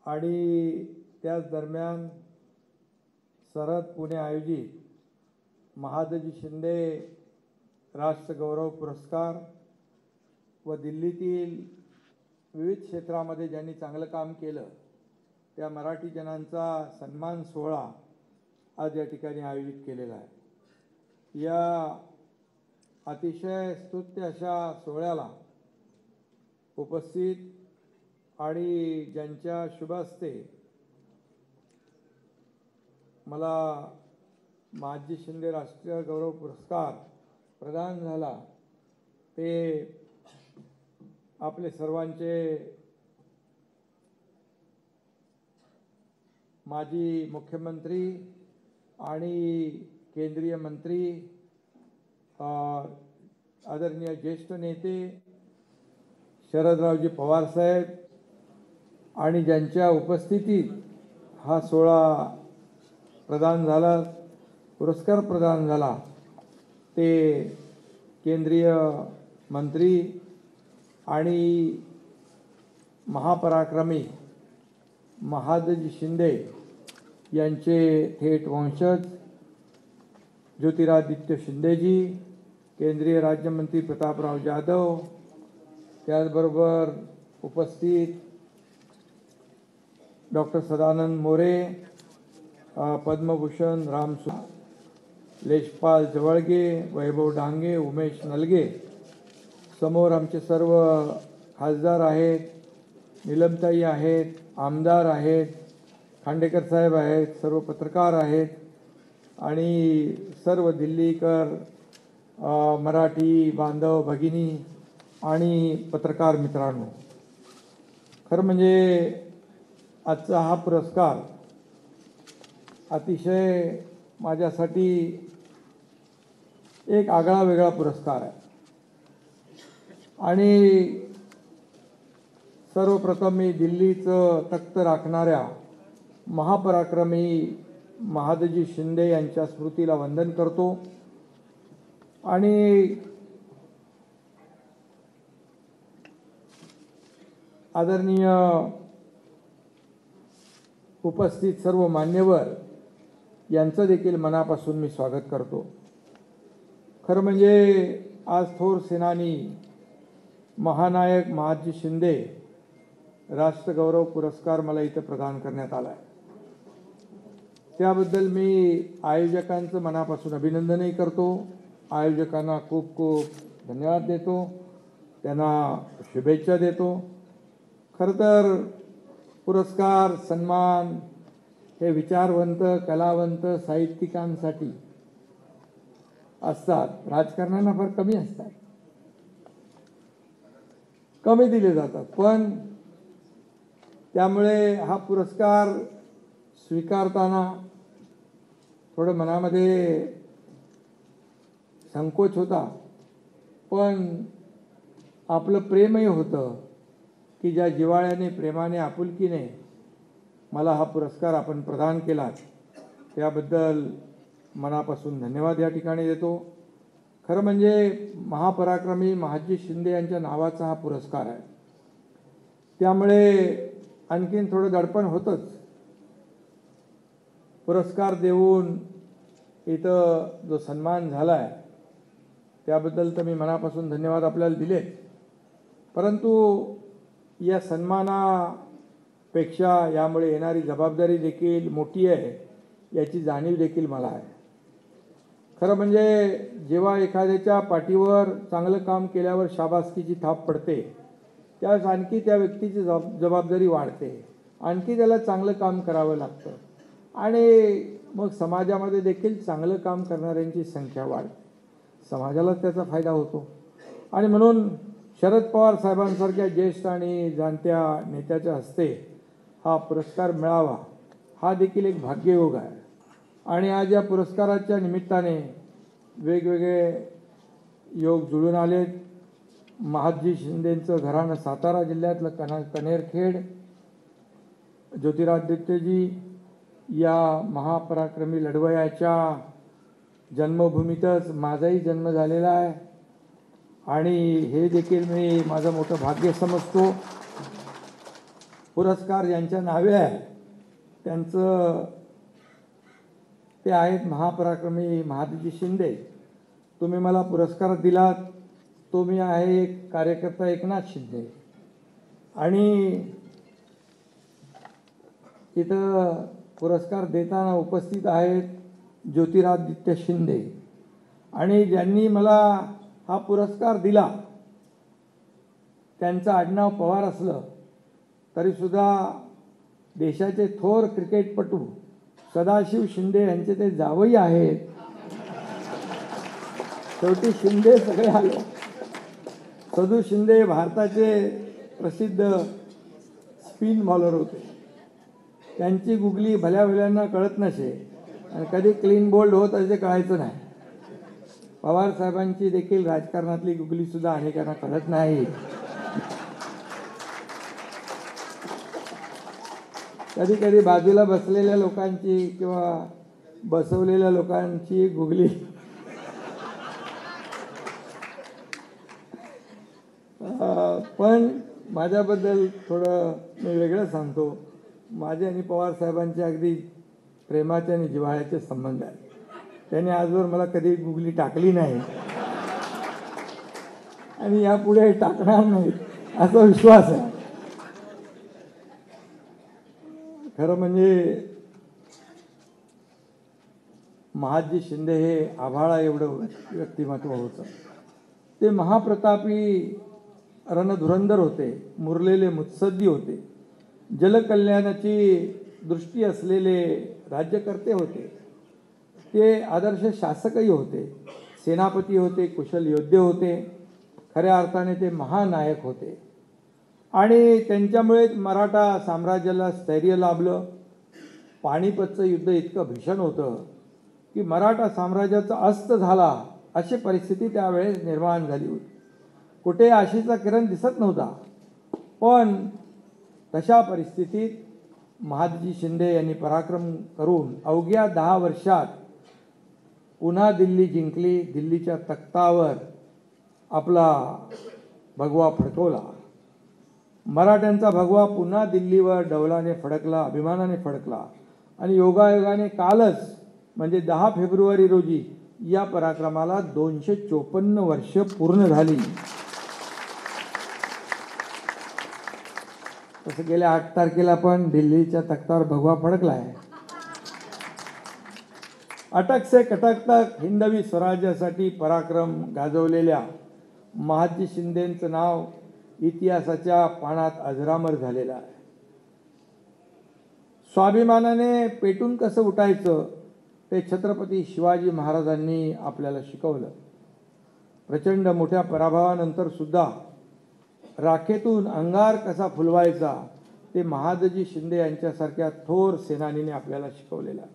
आणि त्याच दरम्यान सरहद पुणे आयोजित महादजी शिंदे राष्ट्रगौरव पुरस्कार व दिल्लीतील विविध क्षेत्रामध्ये ज्यांनी चांगलं काम केलं त्या मराठी जनांचा सन्मान सोहळा आज या ठिकाणी आयोजित केलेला आहे। या अतिशय स्तुत्य अशा सोहळ्याला उपस्थित आणि ज्यांच्या शुभ हस्ते मला महादजी शिंदे राष्ट्रीय गौरव पुरस्कार प्रदान झाला ते आपले सर्वांचे माजी मुख्यमंत्री आणि केंद्रीय मंत्री आदरणीय ज्येष्ठ नेते शरदरावजी पवार साहेब आणि ज्यांच्या उपस्थितीत हा सोहळा प्रदान झाला, पुरस्कार प्रदान झाला ते केंद्रीय मंत्री आणि महापराक्रमी महादजी शिंदे यांचे थेट वंशज ज्योतिरादित्य शिंदेजी, केंद्रीय राज्यमंत्री प्रतापराव जाधव, त्याचबरोबर उपस्थित डॉक्टर सदानंद मोरे, पद्मभूषण लेशपाल जवळगे, वैभव डांगे, उमेश नलगे, समोर आमचे सर्व खासदार आहेत, निलमताई आहेत, आमदार आहेत, खांडेकर साहेब आहेत, सर्व पत्रकार आहेत आणि सर्व दिल्लीकर मराठी बांधव भगिनी आणि पत्रकार मित्रांनो, खरं म्हणजे आजचा हा पुरस्कार अतिशय माझ्यासाठी एक आगळा वेगळा पुरस्कार आहे आणि सर्वप्रथम मी दिल्लीचं तख्त राखणाऱ्या महापराक्रमी महादजी शिंदे यांच्या स्मृतीला वंदन करतो आणि आदरणीय उपस्थित सर्व मान्यवर यांचं देखील मनापासून मी स्वागत करतो। खरं म्हणजे आज थोर सेनानी महानायक महादजी शिंदे राष्ट्रगौरव पुरस्कार मला इथं प्रदान करण्यात आला आहे, त्याबद्दल मी आयोजकांचं मनापासून अभिनंदनही करतो, आयोजकांना खूप खूप धन्यवाद देतो, त्यांना शुभेच्छा देतो। खरं तर पुरस्कार सन्मान हे विचारवंत कलावंत साहित्यिकांसाठी असतात, राजकारण्यांना फार कमी असतात, कमी दिले जातात, पण त्यामुळे हा पुरस्कार स्वीकारताना थोडं मनामध्ये संकोच होता, पण आपलं प्रेमही होतं की ज्या जिव्हाळ्याने प्रेमाने आपुलकीने मला हा पुरस्कार आपण प्रदान केला त्याबद्दल मनापासून धन्यवाद या ठिकाणी देतो। खरं म्हणजे महापराक्रमी महादजी शिंदे यांच्या नावाचा हा पुरस्कार आहे, त्यामुळे आणखीन थोडं दडपण होतंच। पुरस्कार देऊन इथं जो सन्मान झाला आहे त्याबद्दल तर मी मनापासून धन्यवाद आपल्याला दिले, परंतु या सन्मानापेक्षा यामुळे येणारी जबाबदारी देखील मोठी आहे याची जाणीव देखील मला आहे। खरं म्हणजे जेव्हा एखाद्याच्या पाठीवर चांगलं काम केल्यावर शाबासकीची थाप पडते त्यावेळेस आणखी त्या व्यक्तीची जबाबदारी वाढते, आणखी त्याला चांगलं काम करावं लागतं आणि मग समाजामध्ये देखील चांगलं काम करणाऱ्यांची संख्या वाढते, समाजालाच त्याचा फायदा होतो। आणि म्हणून शरद पवार साहेबांसारख्या ज्येष्ठ आणि जाणत्या नेत्याच्या हस्ते हा पुरस्कार मिळावा हा देखील एक भाग्ययोग आहे। आणि आज या पुरस्काराच्या निमित्ताने वेगवेगळे योग जुळून आलेत। महादजी शिंदेंचं घराणं सातारा जिल्ह्यातलं कनेरखेड, ज्योतिरादित्यजी या महापराक्रमी लढवयाच्या जन्मभूमीतच माझाही जन्म झालेला आहे आणि हे देखील मी माझं मोठं भाग्य समजतो। पुरस्कार ज्यांच्या नावे आहे त्यांचं ते आहेत महापराक्रमी महादजी शिंदे. तुम्ही मला पुरस्कार दिलात तो मी आहे एक कार्यकर्ता एकनाथ शिंदे. आणि इथं पुरस्कार देताना उपस्थित आहेत ज्योतिरादित्य शिंदे. आणि ज्यांनी मला हा पुरस्कार दिला त्यांचं आडनाव पवार असलं तरीसुद्धा देशाचे थोर क्रिकेटपटू सदाशिव शिंदे यांचे ते जावई आहेत. शेवटी शिंदे सगळे आले. सदू शिंदे भारताचे प्रसिद्ध स्पिन बॉलर होते. त्यांची गुगली भल्या भल्यांना कळत नसे आणि कधी क्लीन बोल्ड होत असे कळायचं नाही. पवार साहेबांची देखील राजकारणातली गुगलीसुद्धा अनेकांना कळत नाही. कधी कधी बाजूला बसलेल्या लोकांची किंवा बसवलेल्या लोकांची गुगली पण माझ्याबद्दल थोडं मी वेगळं सांगतो. माझे आणि पवार साहेबांचे अगदी प्रेमाचे आणि जिव्हाळ्याचे संबंध आहेत. त्यांनी आजवर मला कधी गुगली टाकली नाही आणि यापुढे टाकणार नाहीत असा विश्वास आहे. खरं म्हणजे महादजी शिंदे हे आभाळा एवढं व्यक्तिमत्व होतं. ते महाप्रतापी रणधुरंधर होते, मुरलेले मुत्सद्दी होते, जलकल्याणाची दृष्टी असलेले राज्यकर्ते होते. ते आदर्श शासकही होते, सेनापती होते, कुशल योद्धे होते. खऱ्या अर्थाने ते महानायक होते. आणि त्यांच्यामुळे मराठा साम्राज्याला स्थैर्य लाभलं. पानिपतचं युद्ध इतकं भीषण होतं की मराठा साम्राज्याचा अस्त झाला अशी परिस्थिती त्यावेळेस निर्माण झाली होती. कुठे आशेचा किरण दिसत नव्हता. पण तशा परिस्थितीत महादजी शिंदे यांनी पराक्रम करून अवघ्या 10 वर्षात पुन्हा दिल्ली जिंकली. दिल्लीच्या तख्तावर आपला भगवा फडकवला. मराठ्यांचा भगवा पुन्हा दिल्लीवर डौलाने फडकला, अभिमानाने फडकला. आणि योगायोगाने कालच म्हणजे 10 फेब्रुवारी रोजी या पराक्रमाला 254 वर्ष पूर्ण झाली. तसं गेल्या 8 तारखेला पण दिल्लीच्या तख्तावर भगवा फडकला आहे. अटक से कटक तक हिंदवी स्वराज्यासाठी पराक्रम गाजवलेल्या महादजी शिंदेंचं नाव इतिहासाच्या पानात अजरामर झालेलं आहे. स्वाभिमानाने पेटून कसं उठायचं ते छत्रपती शिवाजी महाराजांनी आपल्याला शिकवलं. प्रचंड मोठ्या पराभवानंतर सुद्धा राखेतून अंगार कसा फुलवायचा ते महादजी शिंदे यांच्यासारख्या थोर सेनानीने आपल्याला शिकवलेलं आहे.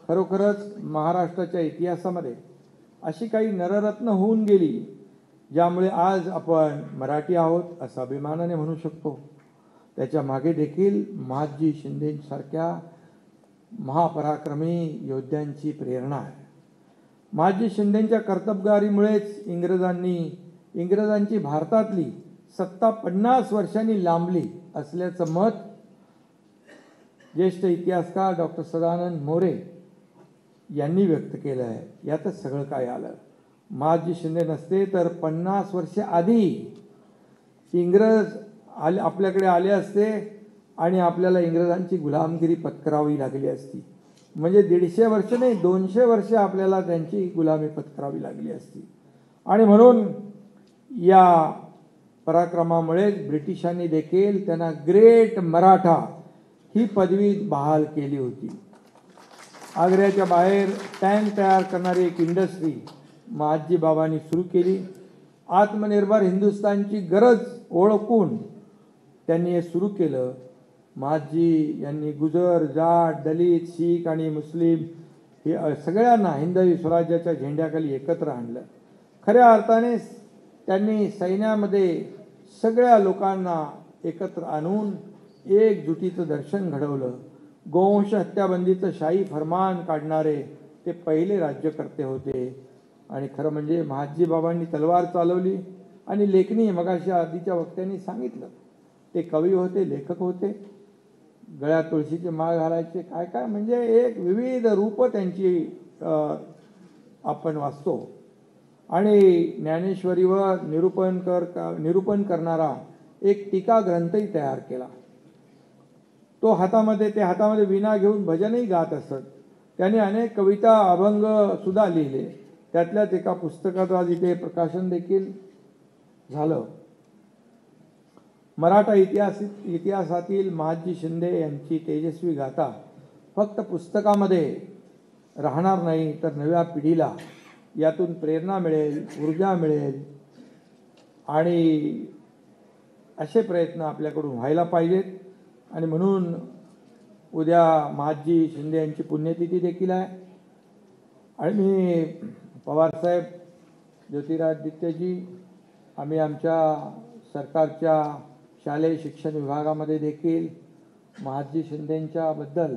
खरोखरच महाराष्ट्राच्या इतिहासामध्ये अशी काही नररत्न होऊन गेली ज्यामुळे आज आपण मराठी आहोत असं अभिमानाने म्हणू शकतो. त्याच्या मागे देखील महादजी शिंदेसारख्या महापराक्रमी योद्ध्यांची प्रेरणा आहे. महादजी शिंदेंच्या कर्तबगारीमुळेच इंग्रजांची भारतातली सत्ता 50 वर्षांनी लांबली असल्याचं मत ज्येष्ठ इतिहासकार डॉक्टर सदानंद मोरे यांनी व्यक्त केलं आहे. यातच सगळं काय आलं. महादजी शिंदे नसते तर 50 वर्ष आधी इंग्रज आपल्याकडे आले असते आणि आपल्याला इंग्रजांची गुलामगिरी पत्करावी लागली असती. म्हणजे 150 वर्ष नाही 200 वर्ष आपल्याला त्यांची गुलामी पत्करावी लागली असती. आणि म्हणून या पराक्रमामुळेच ब्रिटिशांनी देखील त्यांना ग्रेट मराठा ही पदवी बहाल केली होती. आग्र्याच्या बाहेर टँक तयार करणारी एक इंडस्ट्री महादजी बाबांनी सुरू केली. आत्मनिर्भर हिंदुस्थानची गरज ओळखून त्यांनी हे सुरू केलं. महादजी यांनी गुजर, जाट, दलित, शीख आणि मुस्लिम हे सगळ्यांना हिंदवी स्वराज्याच्या झेंड्याखाली एकत्र आणलं. खऱ्या अर्थाने त्यांनी सैन्यामध्ये सगळ्या लोकांना एकत्र आणून एकजुटीचं दर्शन घडवलं. गोवंश हत्याबंदीचं शाही फरमान काढणारे ते पहिले राज्यकर्ते होते. आणि खरं म्हणजे महादजी बाबांनी तलवार चालवली आणि लेखणी मगाशी आधीच्या वक्त्यांनी सांगितलं ते कवी होते, लेखक होते, गळ्यात तुळशीचे माळ घालायचे, काय काय म्हणजे एक विविध रूप त्यांची आपण वाचतो. आणि ज्ञानेश्वरीवर निरूपण करणारा एक टीका ग्रंथही तयार केला. तो हातामध्ये वीणा घेऊन भजनही गात असत. त्याने अनेक कविता, अभंग सुद्धा लिहिले. त्यातल्याच एका पुस्तकाचं आज इथे प्रकाशन देखील झालं. मराठा इतिहासातील महादजी शिंदे यांची तेजस्वी गाथा फक्त पुस्तकामध्ये राहणार नाही, तर नव्या पिढीला यातून प्रेरणा मिळेल, ऊर्जा मिळेल. आणि असे प्रयत्न आपल्याकडून व्हायला पाहिजेत. आणि म्हणून उद्या महादजी शिंदे यांची पुण्यतिथी देखील आहे. आणि मी पवारसाहेब, ज्योतिरादित्यजी, आम्ही आमच्या सरकारच्या शालेय शिक्षण विभागामध्ये देखील महादजी शिंदेंच्याबद्दल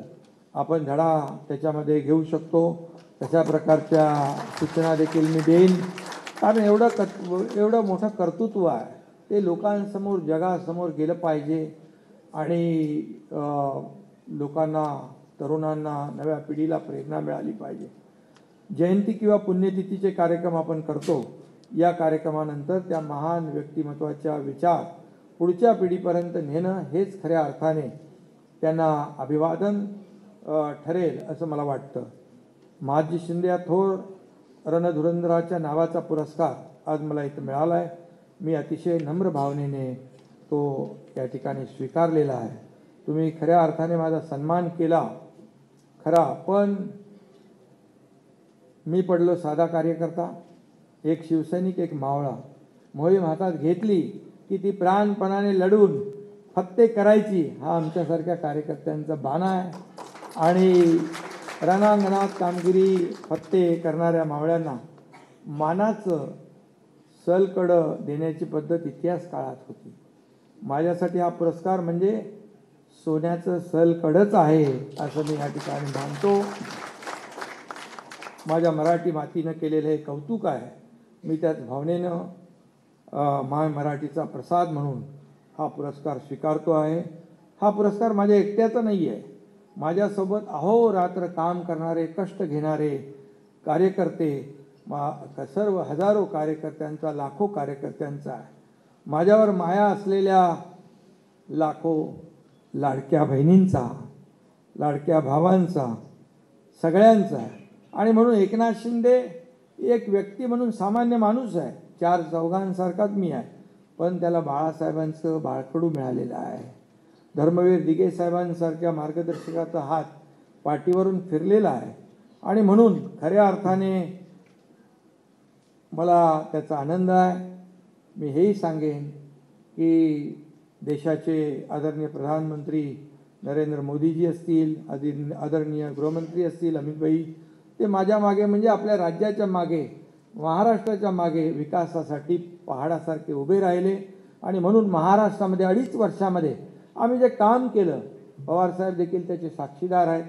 आपण धडा त्याच्यामध्ये घेऊ शकतो, तशा प्रकारच्या सूचना देखील मी देईन. कारण एवढं मोठं कर्तृत्व आहे, ते लोकांसमोर, जगासमोर गेलं पाहिजे. आणि लोकांना, तरुणांना, नव्या पिढीला प्रेरणा मिळाली पाहिजे. जयंती किंवा पुण्यतिथीचे कार्यक्रम आपण करतो. या कार्यक्रमानंतर त्या महान व्यक्तिमत्वाच्या विचार पुढच्या पिढीपर्यंत नेणं हेच खऱ्या अर्थाने त्यांना अभिवादन ठरेल असं मला वाटतं. महादजी शिंदे या थोर रणधुरंधराच्या नावाचा पुरस्कार आज मला इथं मिळाला आहे. मी अतिशय नम्र भावनेने तो या ठिकाणी स्वीकारलेला आहे. तुम्ही खऱ्या अर्थाने माझा सन्मान केला खरा, पण मी पडलो साधा कार्यकर्ता, एक शिवसैनिक, एक मावळा. मोहीम हातात घेतली की ती प्राणपणाने लढून फत्ते करायची, हा आमच्यासारख्या कार्यकर्त्यांचा बाणा आहे. आणि रणांगणात कामगिरी फत्ते करणाऱ्या मावळ्यांना मानाचं सलकडं देण्याची पद्धत इतिहास काळात होती. माझ्यासाठी हा पुरस्कार म्हणजे सोन्याचं सलकडंच आहे असं मी या ठिकाणी मानतो. माझ्या मराठी मातीनं केलेलं हे कौतुक आहे. मी त्याच भावनेनं माय मराठीचा प्रसाद म्हणून हा पुरस्कार स्वीकारतो आहे. हा पुरस्कार माझ्या एकट्याचा नाही आहे. माझ्यासोबत अहोरात्र काम करणारे, कष्ट घेणारे कार्यकर्ते, सर्व हजारो कार्यकर्त्यांचा, लाखो कार्यकर्त्यांचा आहे. माझ्यावर माया असलेल्या लाखो लाडक्या बहिणींचा, लाडक्या भावांचा, सगळ्यांचा आहे. आणि म्हणून एकनाथ शिंदे एक व्यक्ती म्हणून सामान्य माणूस आहे, चार चौघांसारखाच मी आहे, पण त्याला बाळासाहेबांचं बाळकडू मिळालेलं आहे. धर्मवीर दिघे साहेबांसारख्या मार्गदर्शकाचा हात पाठीवरून फिरलेला आहे. आणि म्हणून खऱ्या अर्थाने मला त्याचा आनंद आहे. मी हेही सांगेन की देशाचे आदरणीय प्रधानमंत्री नरेंद्र मोदीजी असतील, आदरणीय गृहमंत्री असतील अमितभाई, ते माझ्या मागे म्हणजे आपल्या राज्याच्या मागे, महाराष्ट्राच्या मागे विकासासाठी पहाडासारखे उभे राहिले. आणि म्हणून महाराष्ट्रामध्ये 2.5 वर्षामध्ये आम्ही जे काम केलं, पवारसाहेब देखील त्याचे साक्षीदार आहेत.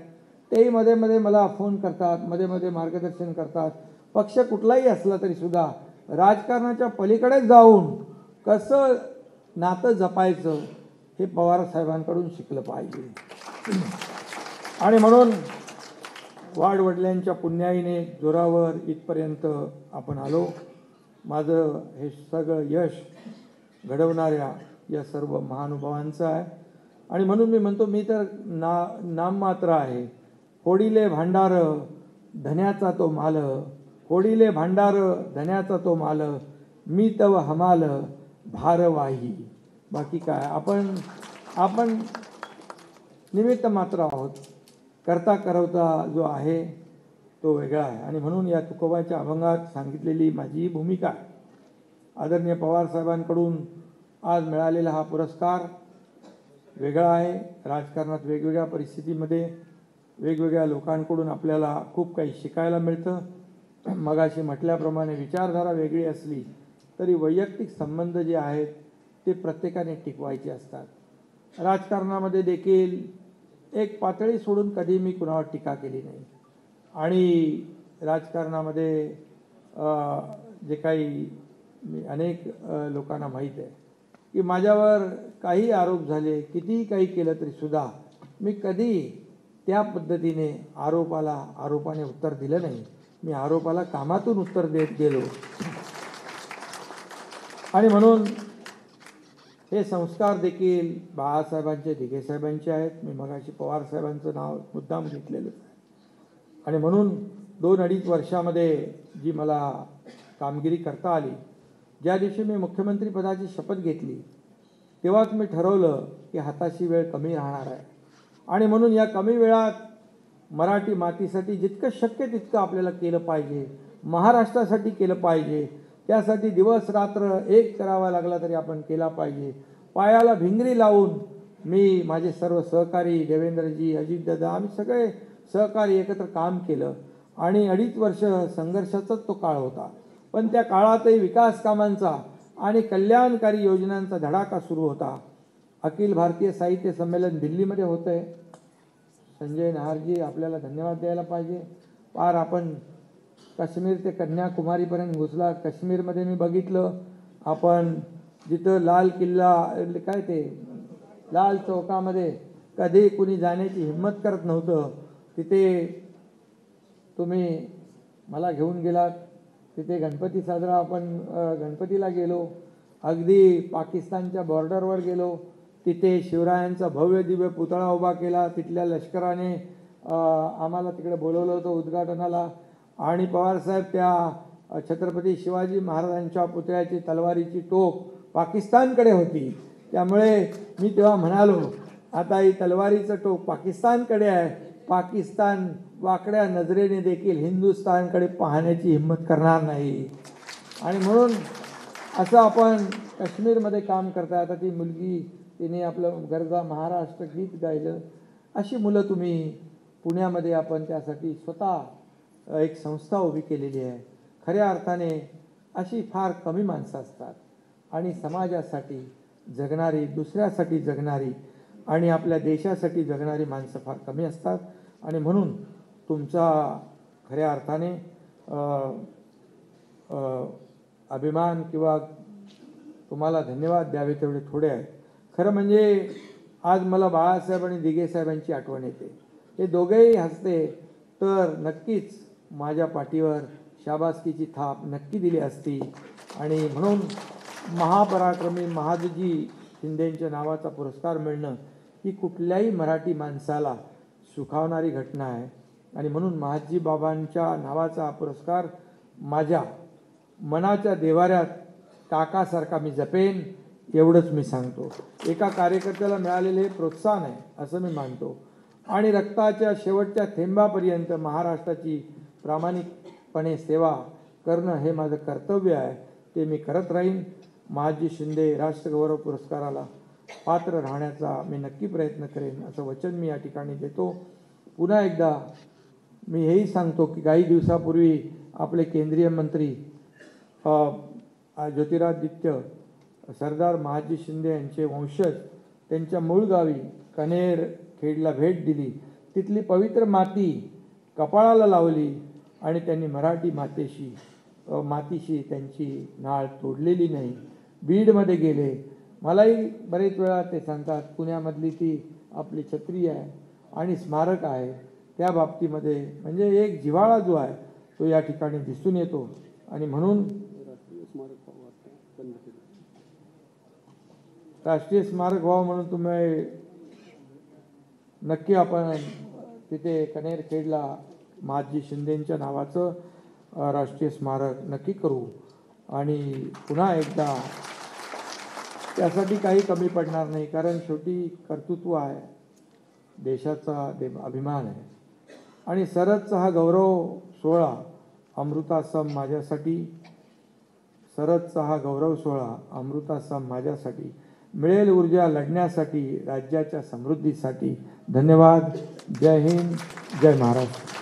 तेही मध्ये मध्ये मला फोन करतात, मध्ये मध्ये मार्गदर्शन करतात. पक्ष कुठलाही असला तरीसुद्धा राजकारणाच्या पलीकडेच जाऊन कसं नातं जपायचं हे पवारसाहेबांकडून शिकलं पाहिजे. आणि म्हणून वाडवडिलांच्या पुण्याईने जोरावर इथपर्यंत आपण आलो. माझं हे सगळं यश घडवणाऱ्या या सर्व महानुभावांचं आहे. आणि म्हणून मी म्हणतो, मी तर नाममात्र आहे. होडिले भांडार धन्याचा तो माल, होडिले भांडार धन्याचा तो माल, मी तव हमाल भारवाही. बाकी काय, आपण निमित्त मात्र आहोत. करता करवता जो आहे तो वेगळा आहे. आणि म्हणून या तुकोबाच्या अभंगात सांगितलेली माझी भूमिका आहे. आदरणीय पवारसाहेबांकडून आज मिळालेला हा पुरस्कार वेगळा आहे. राजकारणात वेगवेगळ्या परिस्थितीमध्ये वेगवेगळ्या लोकांकडून आपल्याला खूप काही शिकायला मिळतं. मगाशी म्हटल्याप्रमाणे विचारधारा वेगळी असली तरी वैयक्तिक संबंध जे आहेत ते प्रत्येकाने टिकवायचे असतात. राजकारणामध्ये देखील एक पातळी सोडून कधी मी कुणावर टीका केली नाही. आणि राजकारणामध्ये जे काही अनेक लोकांना माहीत आहे की माझ्यावर काही आरोप झाले, कितीही काही केलं तरी सुद्धा मी कधी त्या पद्धतीने आरोपाने उत्तर दिलं नाही. मी आरोपाला कामातून उत्तर देत गेलो. आणि म्हणून हे संस्कार देखील बाळासाहेबांचे, दिघे साहेबांचे आहेत. मी मगाशी पवार साहेबांचं नाव मुद्दाम घेतलेलं आहे. आणि म्हणून 2-2.5 वर्षामध्ये जी मला कामगिरी करता आली, ज्या दिवशी मी मुख्यमंत्री पदाची शपथ घेतली तेव्हाच मी ठरवलं की हाताशी वेळ कमी राहणार आहे. आणि म्हणून या कमी वेळात मराठी मातीसाठी जितकं शक्य तितकं आपल्याला केलं पाहिजे, महाराष्ट्रासाठी केलं पाहिजे. त्यासाठी दिवस रात्र एक करावा लागला तरी आपण केला पाहिजे. पायाला भिंगरी लावून मी, माझे सर्व सहकारी, देवेंद्रजी, अजितदादा, आम्ही सगळे सहकारी एकत्र काम केलं. आणि 2.5 वर्ष संघर्षाचाच तो काळ होता. पण त्या काळातही विकास कामांचा आणि कल्याणकारी योजनांचा धडाका सुरू होता. अखिल भारतीय साहित्य संमेलन दिल्लीमध्ये होतं आहे. संजय नहारजी, आपल्याला धन्यवाद द्यायला पाहिजे. पार आपण काश्मीर ते कन्याकुमारीपर्यंत घुसला. काश्मीरमध्ये मी बघितलं, आपण जिथं लाल किल्ला, काय ते लाल चौकामध्ये कधी कुणी जाण्याची हिंमत करत नव्हतं, तिथे तुम्ही मला घेऊन गेलात. तिथे गणपती साजरा, आपण गणपतीला गेलो. अगदी पाकिस्तानच्या बॉर्डरवर गेलो, तिथे शिवरायांचा भव्य दिव्य पुतळा उभा केला. तिथल्या लष्कराने आम्हाला तिकडे बोलवलं होतं उद्घाटनाला. आणि पवारसाहेब त्या छत्रपती शिवाजी महाराजांच्या पुतळ्याची तलवारीची टोक पाकिस्तानकडे होती. त्यामुळे मी तेव्हा म्हणालो, आता ही तलवारीचं टोक पाकिस्तानकडे आहे, पाकिस्तान वाकड्या नजरेने देखील हिंदुस्थानकडे पाहण्याची हिंमत करणार नाही. आणि म्हणून असं आपण काश्मीरमध्ये काम करता. आता ती मुलगी, तिने आपलं गरजा महाराष्ट्र गीत गायलं. अशी मुलं तुम्ही पुण्यामध्ये, आपण त्यासाठी स्वतः एक संस्था उभी केलेली आहे. खऱ्या अर्थाने अशी फार कमी माणसं असतात आणि समाजासाठी जगणारी, दुसऱ्यासाठी जगणारी आणि आपल्या देशासाठी जगणारी माणसं फार कमी असतात. आणि म्हणून तुमचा खऱ्या अर्थाने अभिमान किंवा तुम्हाला धन्यवाद द्यावे तेवढे थोडे आहेत. खरं म्हणजे आज मला बाळासाहेब आणि दिघे साहेबांची आठवण येते. हे दोघेही हसते तर नक्कीच माझ्या पाठीवर शाबासकीची थाप नक्की दिली असती. आणि म्हणून महापराक्रमी महादजी शिंदेंच्या नावाचा पुरस्कार मिळणं ही कुठल्याही मराठी माणसाला सुखावणारी घटना आहे. आणि म्हणून महादजी बाबांच्या नावाचा पुरस्कार माझ्या मनाच्या देवाऱ्यात काकासारखा मी जपेन, एवढंच मी सांगतो. एका कार्यकर्त्याला मिळालेले हे प्रोत्साहन आहे असं मी मानतो. आणि रक्ताच्या शेवटच्या थेंबापर्यंत महाराष्ट्राची प्रामाणिकपणे सेवा करणं हे माझं कर्तव्य आहे. ते मी करत राहीन. महादजी शिंदे राष्ट्रगौरव पुरस्काराला पात्र राहण्याचा मी नक्की प्रयत्न करेन, असं वचन मी या ठिकाणी देतो. पुन्हा एकदा मी हेही सांगतो की काही दिवसापूर्वी आपले केंद्रीय मंत्री ज्योतिरादित्य सरदार महादजी शिंदे यांचे वंशज त्यांच्या मूळ गावी कनेर खेडला भेट दिली. तिथली पवित्र माती कपाळाला लावली आणि त्यांनी मराठी मातीशी त्यांची नाळ तोडलेली नाही. बीडमध्ये गेले, मलाही बरेच वेळा ते सांगतात, पुण्यामधली ती आपली छत्री आहे आणि स्मारक आहे, त्या बाबतीमध्ये म्हणजे एक जिव्हाळा जो आहे तो या ठिकाणी दिसून येतो. आणि म्हणून राष्ट्रीय स्मारक व्हावं म्हणून तुम्ही नक्की आपण तिथे कनेरखेडला महादजी शिंदेंच्या नावाचं राष्ट्रीय स्मारक नक्की करू. आणि पुन्हा एकदा त्यासाठी काही कमी पडणार नाही, कारण शेवटी कर्तृत्व आहे, देशाचा अभिमान आहे. आणि सरदचा हा गौरव सोहळा अमृतासम माझ्यासाठी, सरदचा हा गौरव सोहळा अमृतासम माझ्यासाठी, मिळेल ऊर्जा लढण्यासाठी, राज्याच्या समृद्धीसाठी. धन्यवाद. जय हिंद, जय महाराष्ट्र.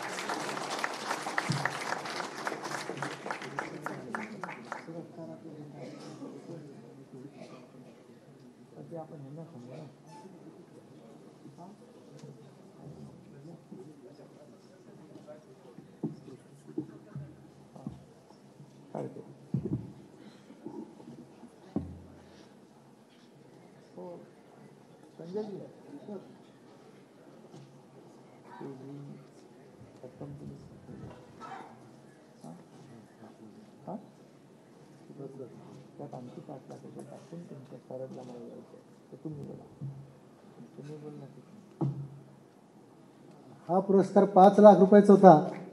त्यात आणखी 5 लाख रुपये टाकून तुमच्या सरडला मला जायचं आहे तर तुम्ही बोला. तुम्ही बोलणार. हा पुरस्कार 5 लाख रुपयाचा होता.